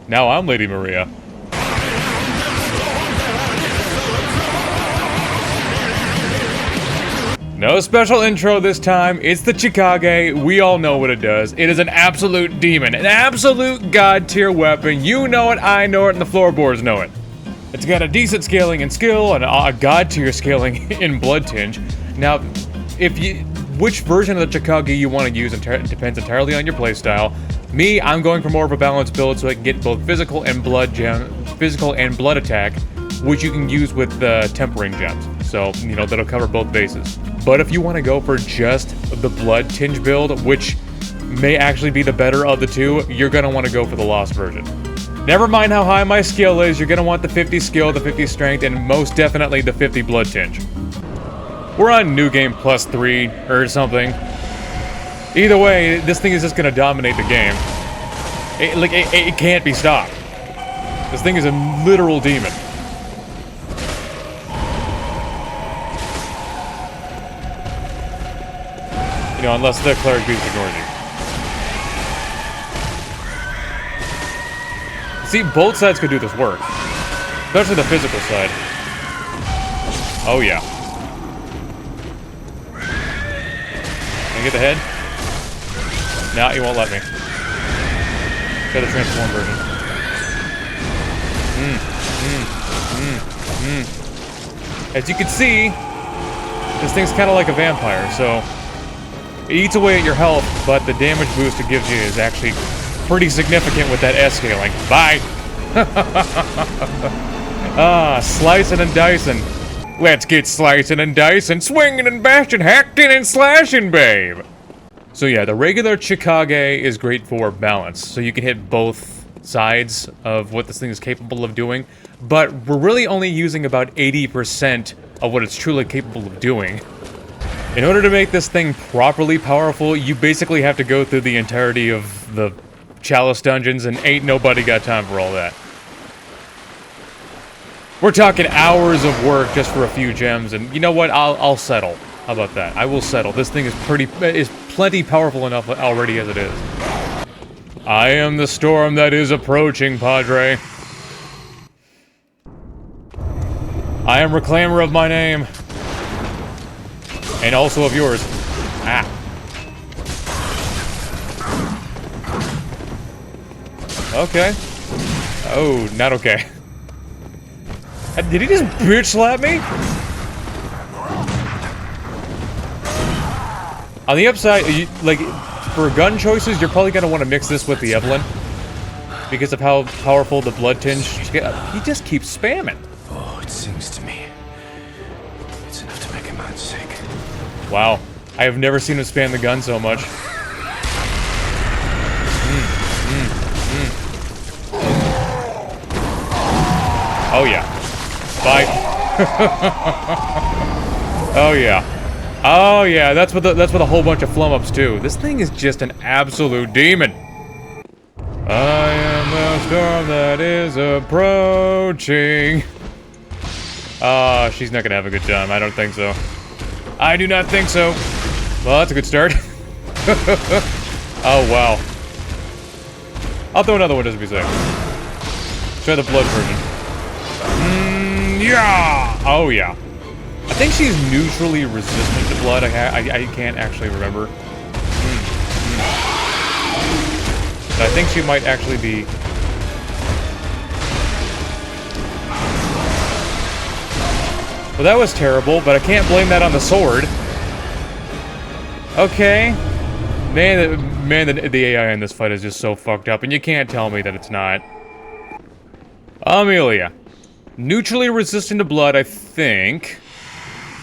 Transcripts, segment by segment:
Now I'm Lady Maria. No special intro this time. It's the Chikage. We all know what it does. It is an absolute demon. An absolute god tier weapon. You know it, I know it, and the floorboards know it. It's got a decent scaling in skill and a god tier scaling in blood tinge. Now, which version of the Chikage you want to use depends entirely on your playstyle. Me, I'm going for more of a balanced build so I can get both physical and blood attack, which you can use with the tempering gems. So, you know, that'll cover both bases. But if you want to go for just the blood tinge build, which may actually be the better of the two, you're going to want to go for the lost version. Never mind how high my skill is, you're going to want the 50 skill, the 50 strength, and most definitely the 50 blood tinge. We're on New Game +3 or something. Either way, this thing is just going to dominate the game. It can't be stopped. This thing is a literal demon. You know, unless the cleric beast ignores you. See, both sides could do this work. Especially the physical side. Oh yeah. Can I get the head? No, he won't let me. Got the transform version. As you can see, this thing's kind of like a vampire, so it eats away at your health, but the damage boost it gives you is actually pretty significant with that S scaling. Bye! Slicing and dicing. Let's get slicing and dicing, swinging and bashing, hacking and slashing, babe! So yeah, the regular Chikage is great for balance, so you can hit both sides of what this thing is capable of doing, but we're really only using about 80% of what it's truly capable of doing. In order to make this thing properly powerful, you basically have to go through the entirety of the Chalice dungeons, and ain't nobody got time for all that. We're talking hours of work just for a few gems, and you know what? I'll settle. How about that? I will settle. This thing is plenty powerful enough already as it is. I am the storm that is approaching, Padre. I am reclaimer of my name. And also of yours. Ah. Okay. Oh, not okay. Did he just bitch slap me? On the upside, for gun choices, you're probably gonna want to mix this with the Evelyn. Because of how powerful the blood tinge. He just keeps spamming. Oh, it sings to me. It's enough to make a man sick. Wow. I have never seen him spam the gun so much. Oh yeah. Bye. Oh yeah. Oh yeah, that's with a whole bunch of flum-ups too. This thing is just an absolute demon. I am the storm that is approaching. She's not gonna have a good time. I don't think so. I do not think so. Well, that's a good start. Oh wow. I'll throw another one just to be safe. Try the blood version. Yeah. Oh yeah. I think she's neutrally resistant to blood. I can't actually remember. But I think she might actually be. Well, that was terrible, but I can't blame that on the sword. Okay. Man, the AI in this fight is just so fucked up, and you can't tell me that it's not. Amelia. Neutrally resistant to blood, I think.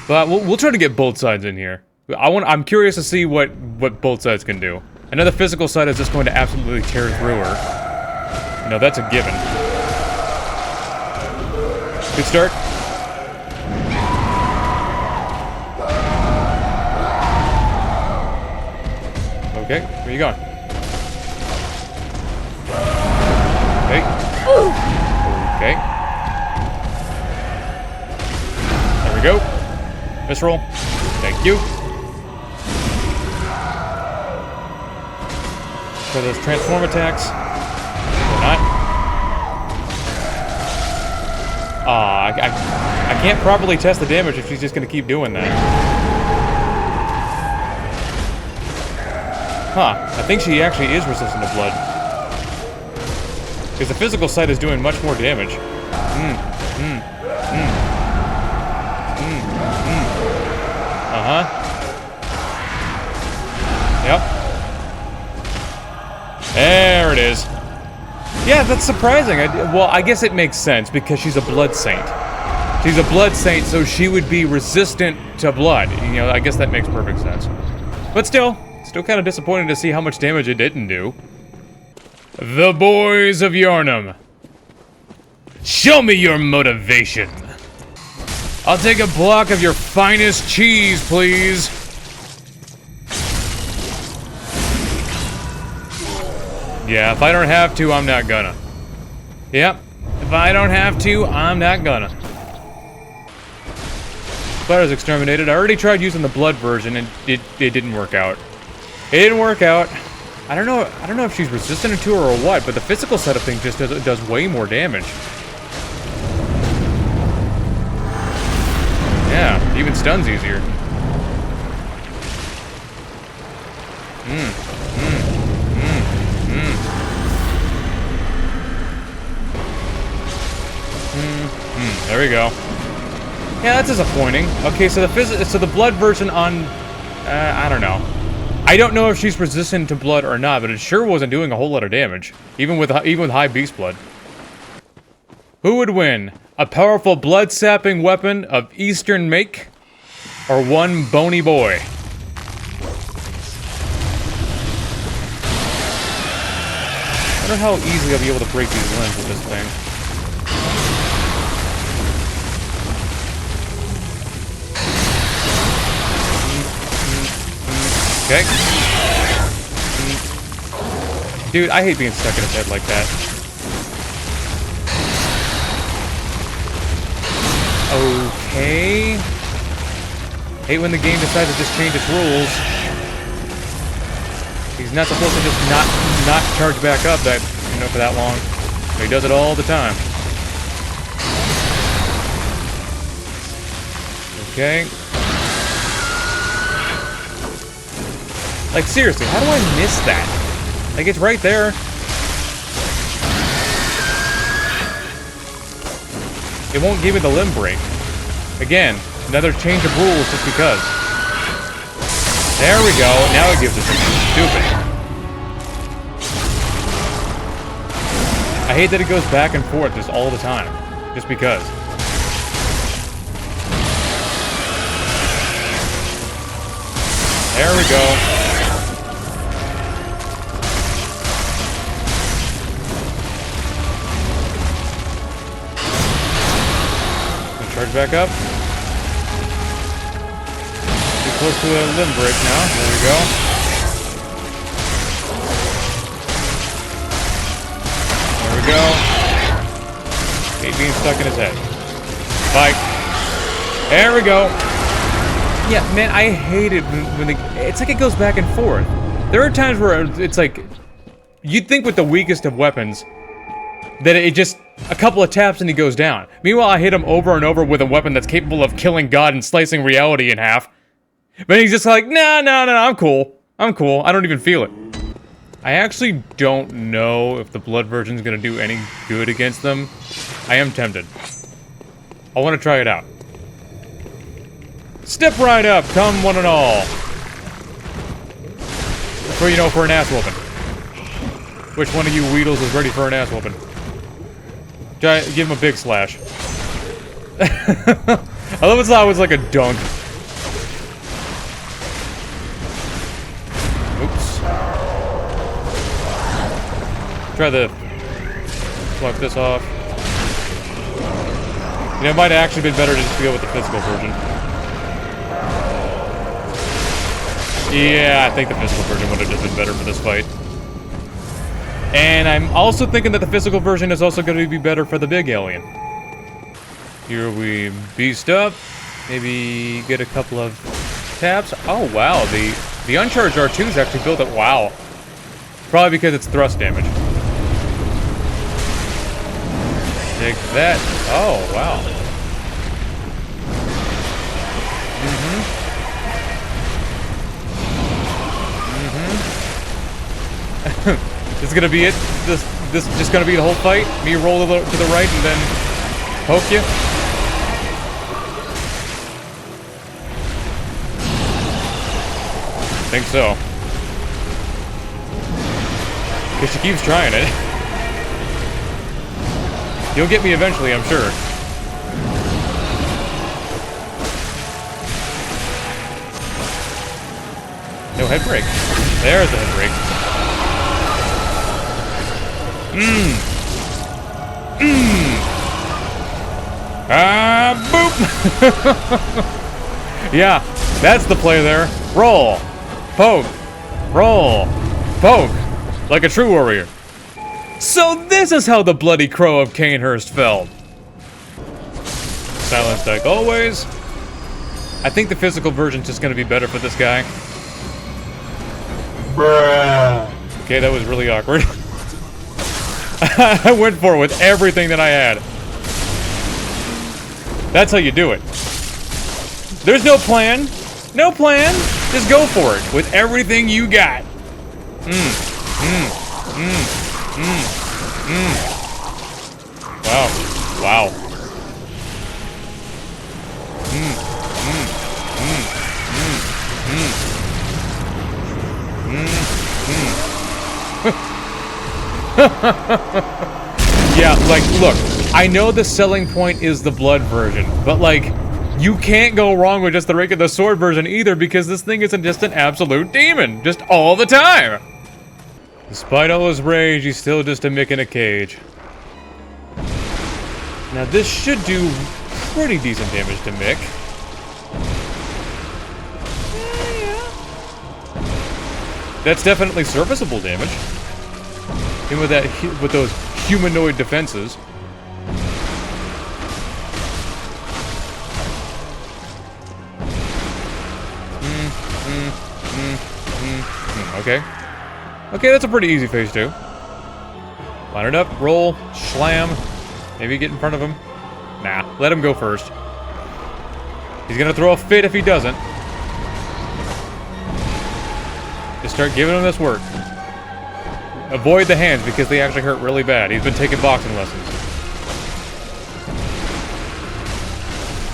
But we'll try to get both sides in here. I'm curious to see what both sides can do. I know the physical side is just going to absolutely tear through her. No, that's a given. Good start. Okay, where you going? Okay. Okay. There we go. Misroll. Thank you. For those transform attacks. Or not. I can't properly test the damage if she's just gonna keep doing that. Huh, I think she actually is resistant to blood. Because the physical side is doing much more damage. Uh-huh. Yep. There it is. Yeah, that's surprising. Well, I guess it makes sense because she's a blood saint. She's a blood saint, so she would be resistant to blood. You know, I guess that makes perfect sense. But still kind of disappointing to see how much damage it didn't do. The boys of Yharnam. Show me your motivation. I'll take a block of your finest cheese, please. Yeah, if I don't have to, I'm not gonna. Yep, if I don't have to, I'm not gonna. Splatter's exterminated. I already tried using the blood version, and it didn't work out. It didn't work out. I don't know if she's resistant to her or what, but the physical side of things just does way more damage. Yeah, even stuns easier. There we go. Yeah, that's disappointing. Okay, so the blood version on, I don't know. I don't know if she's resistant to blood or not, but it sure wasn't doing a whole lot of damage, even with high beast blood. Who would win? A powerful blood-sapping weapon of Eastern make, or one bony boy? I wonder how easily I'll be able to break these limbs with this thing. Okay. Dude, I hate being stuck in his head like that. Okay. Hate when the game decides to just change its rules. He's not supposed to just not charge back up that, you know, for that long. But he does it all the time. Okay. Like, seriously, how do I miss that? Like, it's right there. It won't give me the limb break. Again, another change of rules just because. There we go. Now it gives it to me. Stupid. I hate that it goes back and forth just all the time. Just because. There we go. Charge back up. Too close to a limb break now. There we go. There we go. Hate being stuck in his head. Bye. There we go. Yeah, man, I hate it when it's like it goes back and forth. There are times where it's like, you'd think with the weakest of weapons, that it just, a couple of taps and he goes down. Meanwhile, I hit him over and over with a weapon that's capable of killing God and slicing reality in half. But he's just like, no, I'm cool. I'm cool. I don't even feel it. I actually don't know if the blood version's gonna do any good against them. I am tempted. I want to try it out. Step right up, come one and all. Before you know, for an ass whooping. Which one of you Weedles is ready for an ass whooping? Give him a big slash. I love it's always like a dunk. Oops. Try the... Swipe this off. You know, it might have actually been better to just go with the physical version. Yeah, I think the physical version would have just been better for this fight. And I'm also thinking that the physical version is also going to be better for the big alien. Here we beast up. Maybe get a couple of taps. Oh, wow. The uncharged R2 is actually built up. Wow. Probably because it's thrust damage. Take that. Oh, wow. This is gonna be it? This just gonna be the whole fight? Me roll to the right and then poke you? I think so. Because she keeps trying it. You'll get me eventually, I'm sure. No head break. There's the head break. Boop! Yeah, that's the play there. Roll. Poke. Roll. Poke. Like a true warrior. So this is how the bloody crow of Cainhurst fell. Silence like always. I think the physical version's just gonna be better for this guy. Bruh. Okay, that was really awkward. I went for it with everything that I had. That's how you do it. There's no plan. No plan. Just go for it with everything you got. Wow. Wow. Yeah, like, look, I know the selling point is the blood version, but like, you can't go wrong with just the sword version either, because this thing isn't just an absolute demon, just all the time. Despite all his rage, he's still just a Mick in a cage. Now this should do pretty decent damage to Mick. That's definitely serviceable damage. And with those humanoid defenses. Okay. Okay, that's a pretty easy phase 2. Line it up, roll, slam. Maybe get in front of him. Nah, let him go first. He's gonna throw a fit if he doesn't. Just start giving him this work. Avoid the hands because they actually hurt really bad. He's been taking boxing lessons.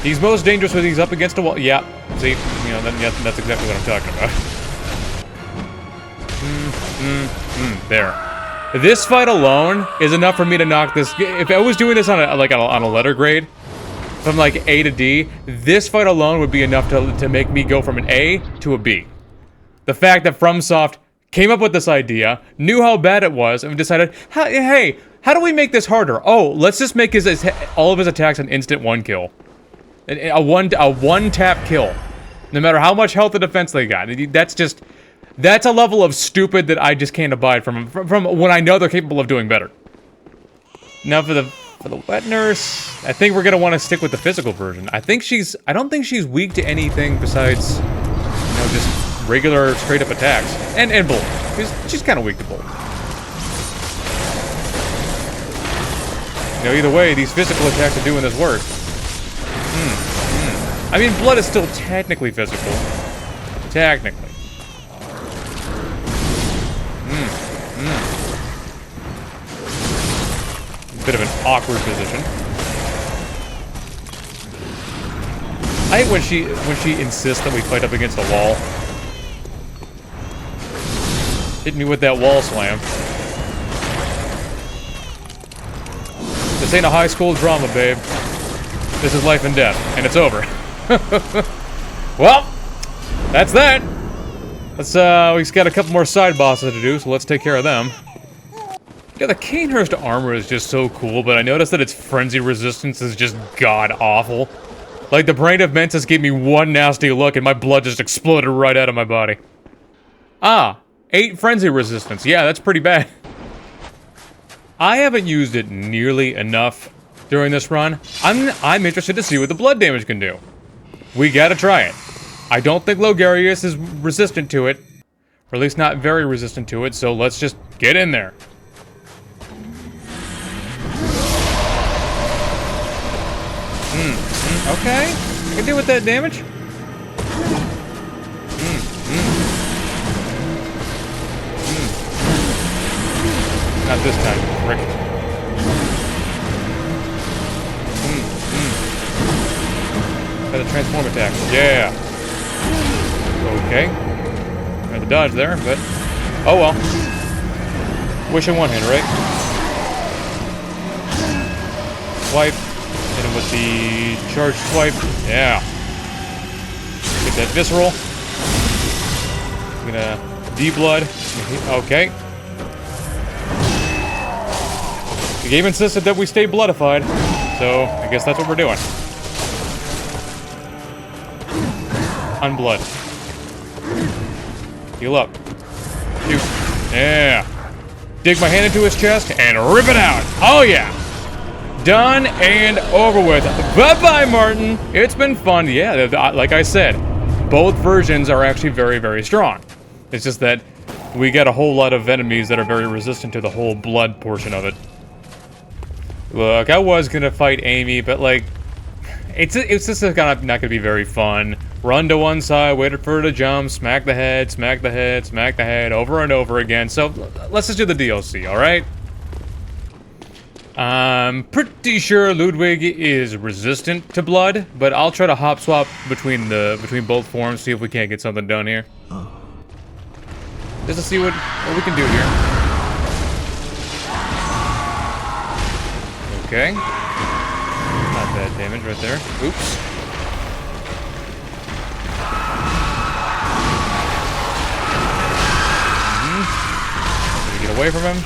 He's most dangerous when he's up against a wall. Yeah, see, you know, that's exactly what I'm talking about. There. This fight alone is enough for me to knock this. If I was doing this on a letter grade, from like A to D, this fight alone would be enough to make me go from an A to a B. The fact that FromSoft came up with this idea, knew how bad it was, and decided, hey, how do we make this harder? Oh, let's just make all of his attacks an instant one kill. A one tap kill. No matter how much health or defense they got. That's a level of stupid that I just can't abide from when I know they're capable of doing better. Now for the wet nurse, I think we're gonna want to stick with the physical version. I don't think she's weak to anything besides, just regular straight up attacks. And Bull. She's kind of weak to Bull. Either way, these physical attacks are doing this work. I mean, blood is still technically physical. Technically. Bit of an awkward position. I hate when she insists that we fight up against a wall. Hit me with that wall slam. This ain't a high school drama, babe. This is life and death, and it's over. Well, that's that. We've got a couple more side bosses to do, so let's take care of them. Yeah, the Cainhurst armor is just so cool, but I noticed that its frenzy resistance is just god-awful. Like, the Brain of Mensis gave me one nasty look and my blood just exploded right out of my body. 8 frenzy resistance. Yeah, that's pretty bad. I haven't used it nearly enough during this run. I'm interested to see what the blood damage can do. We gotta try it. I don't think Logarius is resistant to it. Or at least not very resistant to it, so let's just get in there. Okay. Can deal with that damage. Not this time, frick. Got a transform attack. Yeah. Okay. Got the dodge there, but oh well. Wish in one hand, right? Swipe. Hit him with the charge swipe. Yeah. Get that visceral. I'm gonna D-blood. Okay. The game insisted that we stay bloodified, so I guess that's what we're doing. Unblood. Heal up. Shoot. Yeah. Dig my hand into his chest and rip it out. Oh yeah. Done and over with. Bye-bye, Martin. It's been fun. Yeah, like I said, both versions are actually very, very strong. It's just that we got a whole lot of enemies that are very resistant to the whole blood portion of it. Look, I was gonna fight Amy, but like, it's just not gonna be very fun. Run to one side, wait for her to jump, smack the head, smack the head, smack the head, over and over again. So let's just do the DLC, all right? I'm pretty sure Ludwig is resistant to blood, but I'll try to hop swap between both forms, see if we can't get something done here. Just to see what we can do here. Okay. Not bad damage right there. Oops. Get away from him.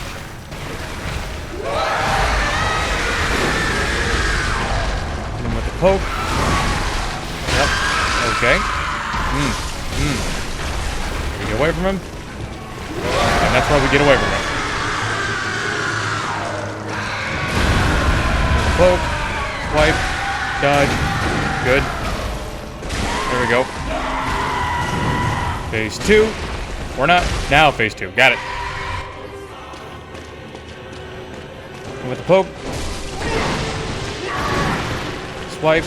Hit him with the poke. Yep. Okay. We get away from him. And that's why we get away from him. Poke. Swipe. Dodge. Good. There we go. Phase 2. Or not. Now phase 2. Got it. With the poke. Swipe.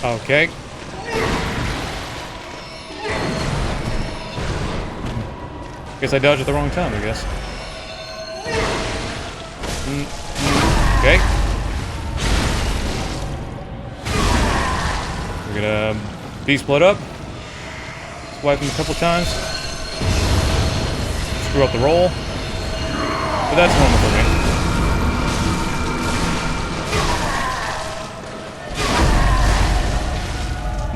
Okay. Guess I dodged at the wrong time, I guess. Okay. We're gonna beast blood up. Swipe him a couple times. Screw up the roll. But that's normal for me.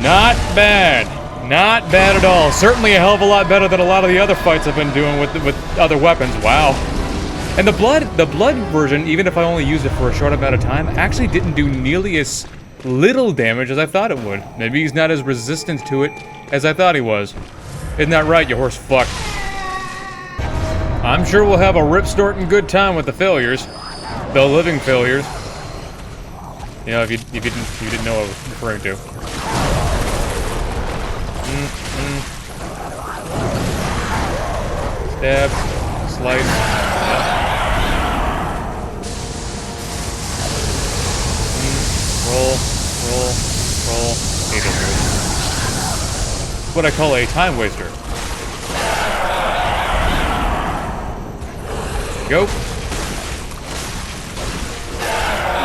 Not bad. Not bad at all. Certainly a hell of a lot better than a lot of the other fights I've been doing with other weapons. Wow. And the blood version, even if I only used it for a short amount of time, actually didn't do nearly as little damage as I thought it would. Maybe he's not as resistant to it as I thought he was. Isn't that right, you horse fuck? I'm sure we'll have a rip-snorting good time with the failures. The living failures. You know, if you didn't know what I was referring to. Stab. Slice. Yeah. Roll. Hate it. What I call a time waster. Go.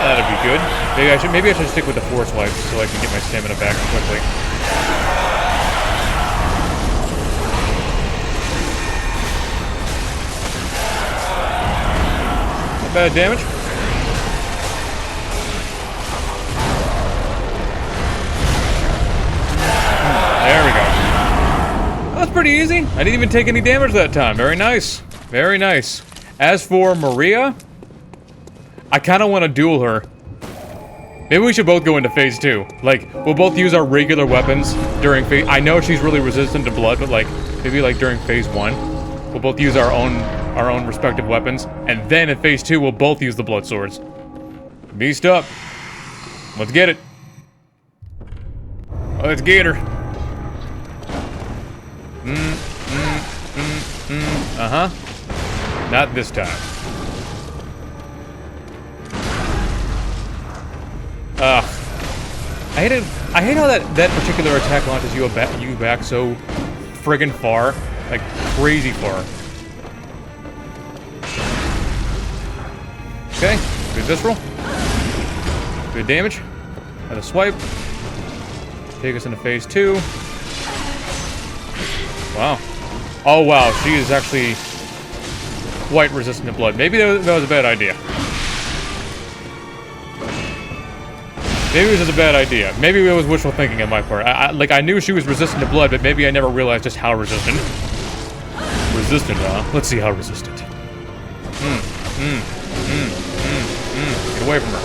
That'd be good. Maybe I should stick with the force wipe so I can get my stamina back quickly. Not bad damage. There we go. That was pretty easy. I didn't even take any damage that time. Very nice. Very nice. As for Maria, I kind of want to duel her. Maybe we should both go into phase 2. Like, we'll both use our regular weapons during phase... I know she's really resistant to blood, but like, maybe like during phase 1, we'll both use our own respective weapons, and then in phase 2, we'll both use the blood swords. Beast up. Let's get it. Let's get her. Uh-huh. Not this time. Ugh. I hate how that particular attack launches you back so friggin' far. Like, crazy far. Okay, good visceral. Good damage. Another swipe. Take us into phase 2. Wow. Oh wow, she is actually quite resistant to blood. Maybe that was a bad idea. Maybe it was just a bad idea. Maybe it was wishful thinking on my part. I knew she was resistant to blood, but maybe I never realized just how resistant. Resistant, huh? Let's see how resistant. Get away from her.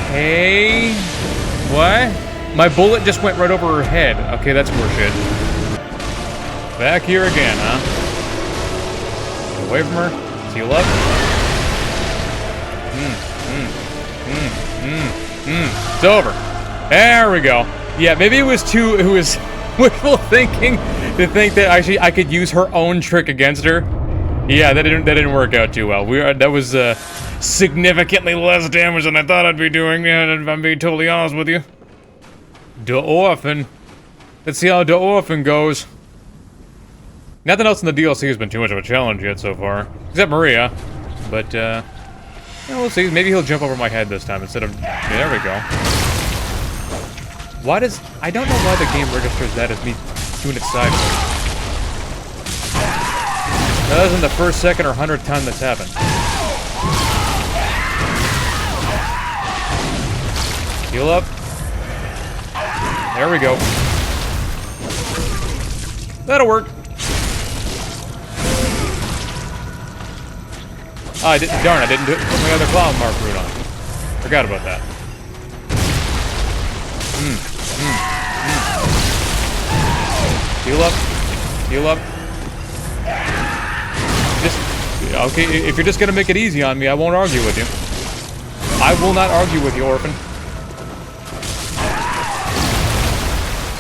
Okay. What? My bullet just went right over her head. Okay, that's more shit. Back here again, huh? Get away from her. Heal up. It's over. There we go. Yeah, maybe it was wishful thinking to think that actually I could use her own trick against her. Yeah, that didn't work out too well. That was significantly less damage than I thought I'd be doing. Yeah, if I'm being totally honest with you. The Orphan. Let's see how the Orphan goes. Nothing else in the DLC has been too much of a challenge yet so far, except Maria. But yeah, we'll see. Maybe he'll jump over my head this time instead of. Yeah, there we go. Why does I don't know why the game registers that as me doing it sideways. That isn't the first, second, or 100th time that's happened. Heal up. There we go. That'll work. Oh, I didn't. Darn! I didn't put my other clown mark root on. Forgot about that. Heal up. Heal up. Okay, if you're just gonna make it easy on me, I won't argue with you. I will not argue with you, Orphan.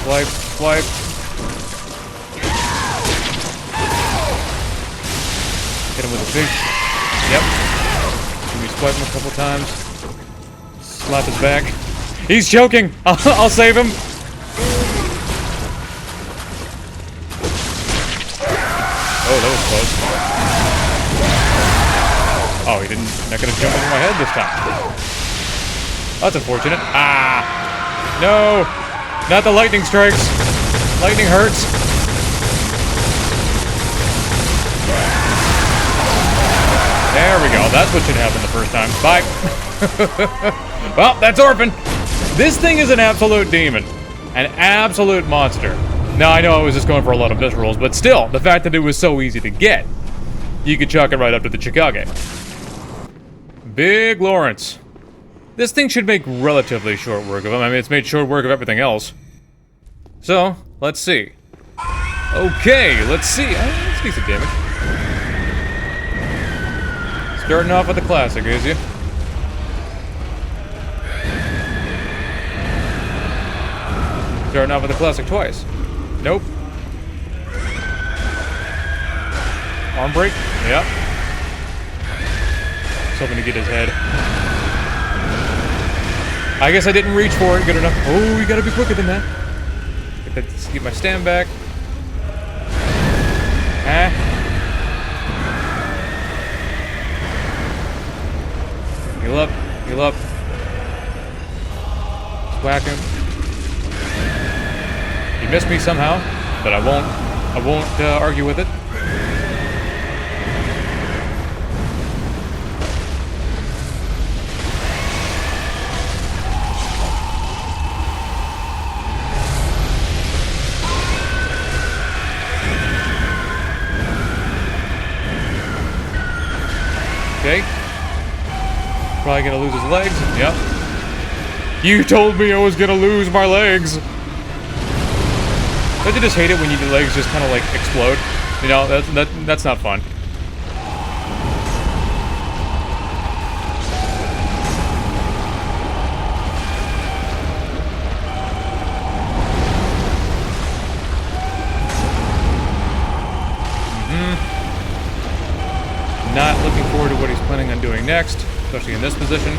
Swipe, swipe. Hit him with a big. Yep. Can we swipe him a couple times? Slap his back. He's choking! I'll save him! Oh, that was close. Oh, he didn't. Not gonna jump over my head this time. That's unfortunate. Ah! No! Not the lightning strikes. Lightning hurts. There we go. That's what should happen the first time. Bye. Well, that's Orphan. This thing is an absolute demon. An absolute monster. Now, I know I was just going for a lot of viscerals, but still, the fact that it was so easy to get, you could chalk it right up to the Chikage. Big Laurence. This thing should make relatively short work of him. I mean, it's made short work of everything else. So, let's see. Okay, let's see. That's decent damage. Starting off with the classic, is you? Starting off with the classic twice. Nope. Arm break? Yep. Just hoping to get his head. I guess I didn't reach for it good enough. Oh, you gotta be quicker than that. Get my stand back. Huh? Heal up. Heal up. Just whack him. He missed me somehow, but I won't argue with it. Okay. Probably gonna lose his legs. Yep. You told me I was gonna lose my legs. Don't you just hate it when your legs just kind of like explode? You know, that's not fun. planning on doing next, especially in this position.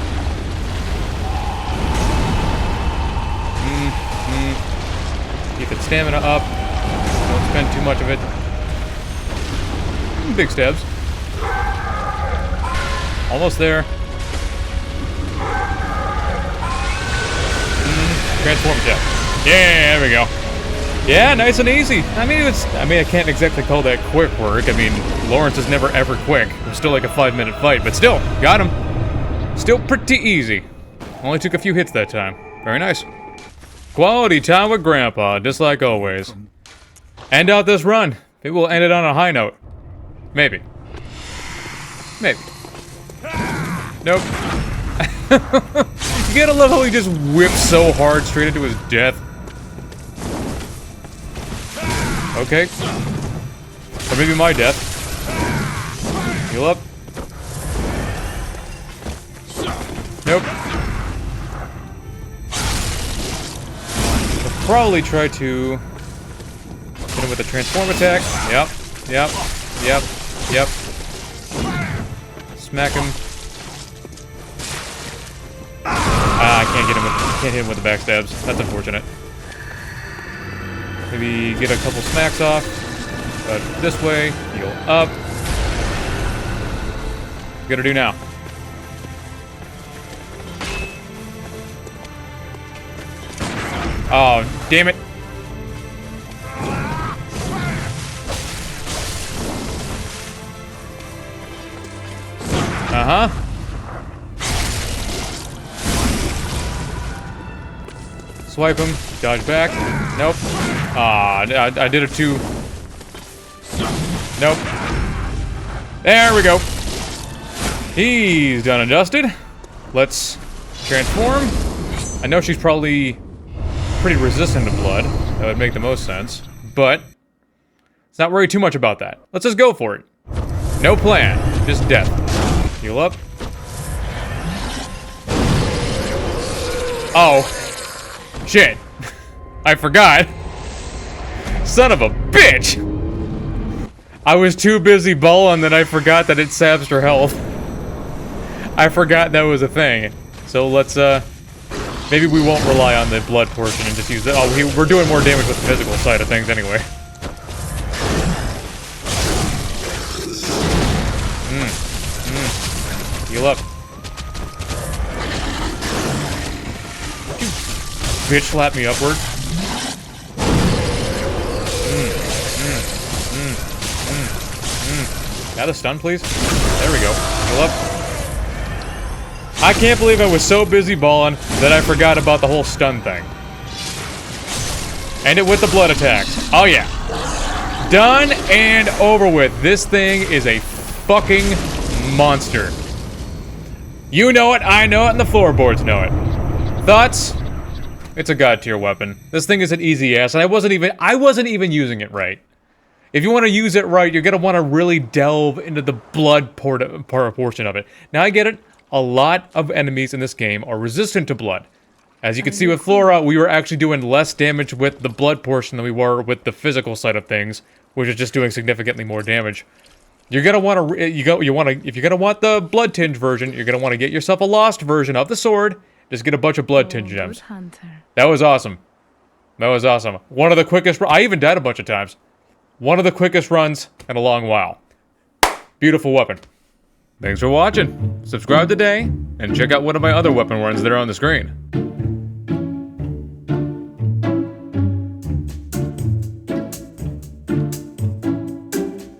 Keep its stamina up. Don't spend too much of it. Big stabs. Almost there. Transform tip. Yeah, there we go. Yeah, nice and easy. I mean, I can't exactly call that quick work. I mean, Laurence is never ever quick. It was still like a 5-minute fight, but still, got him. Still pretty easy. Only took a few hits that time. Very nice. Quality time with Grandpa, just like always. End out this run. Maybe we'll end it on a high note. Maybe. Maybe. Nope. You gotta love how he just whips so hard straight into his death. Okay. Or maybe my death. Heal up. Nope. I'll probably try to hit him with a transform attack. Yep. Yep. Yep. Yep. Smack him. Ah, I can't hit him with the backstabs. That's unfortunate. Maybe get a couple smacks off. But this way, heal up. What you gotta do now? Oh, damn it. Uh-huh. Swipe him, dodge back. Nope. Ah, I did it too. Nope. There we go. He's done and dusted. Let's transform. I know she's probably pretty resistant to blood. That would make the most sense. But let's not worry too much about that. Let's just go for it. No plan, just death. Heal up. Oh. Shit. I forgot. Son of a bitch! I was too busy balling that I forgot that it saps her health. I forgot that was a thing. So let's, maybe we won't rely on the blood portion and just use it. Oh, we're doing more damage with the physical side of things anyway. Heal up. You bitch slap me upward. Got a stun, please? There we go. Heal up. I can't believe I was so busy balling that I forgot about the whole stun thing. End it with the blood attacks. Oh yeah. Done and over with. This thing is a fucking monster. You know it, I know it, and the floorboards know it. Thoughts? It's a god tier weapon. This thing is an easy ass, and I wasn't even using it right. If you want to use it right, you're gonna want to really delve into the blood portion of it. Now I get it. A lot of enemies in this game are resistant to blood. As you can see with Flora, we were actually doing less damage with the blood portion than we were with the physical side of things, which is just doing significantly more damage. You're gonna want to, if you're gonna want the blood tinge version, you're gonna want to get yourself a lost version of the sword. Just get a bunch of blood tinge gems. That was awesome. That was awesome. One of the quickest. I even died a bunch of times. One of the quickest runs in a long while. Beautiful weapon. Thanks for watching. Subscribe today and check out one of my other weapon runs that are on the screen.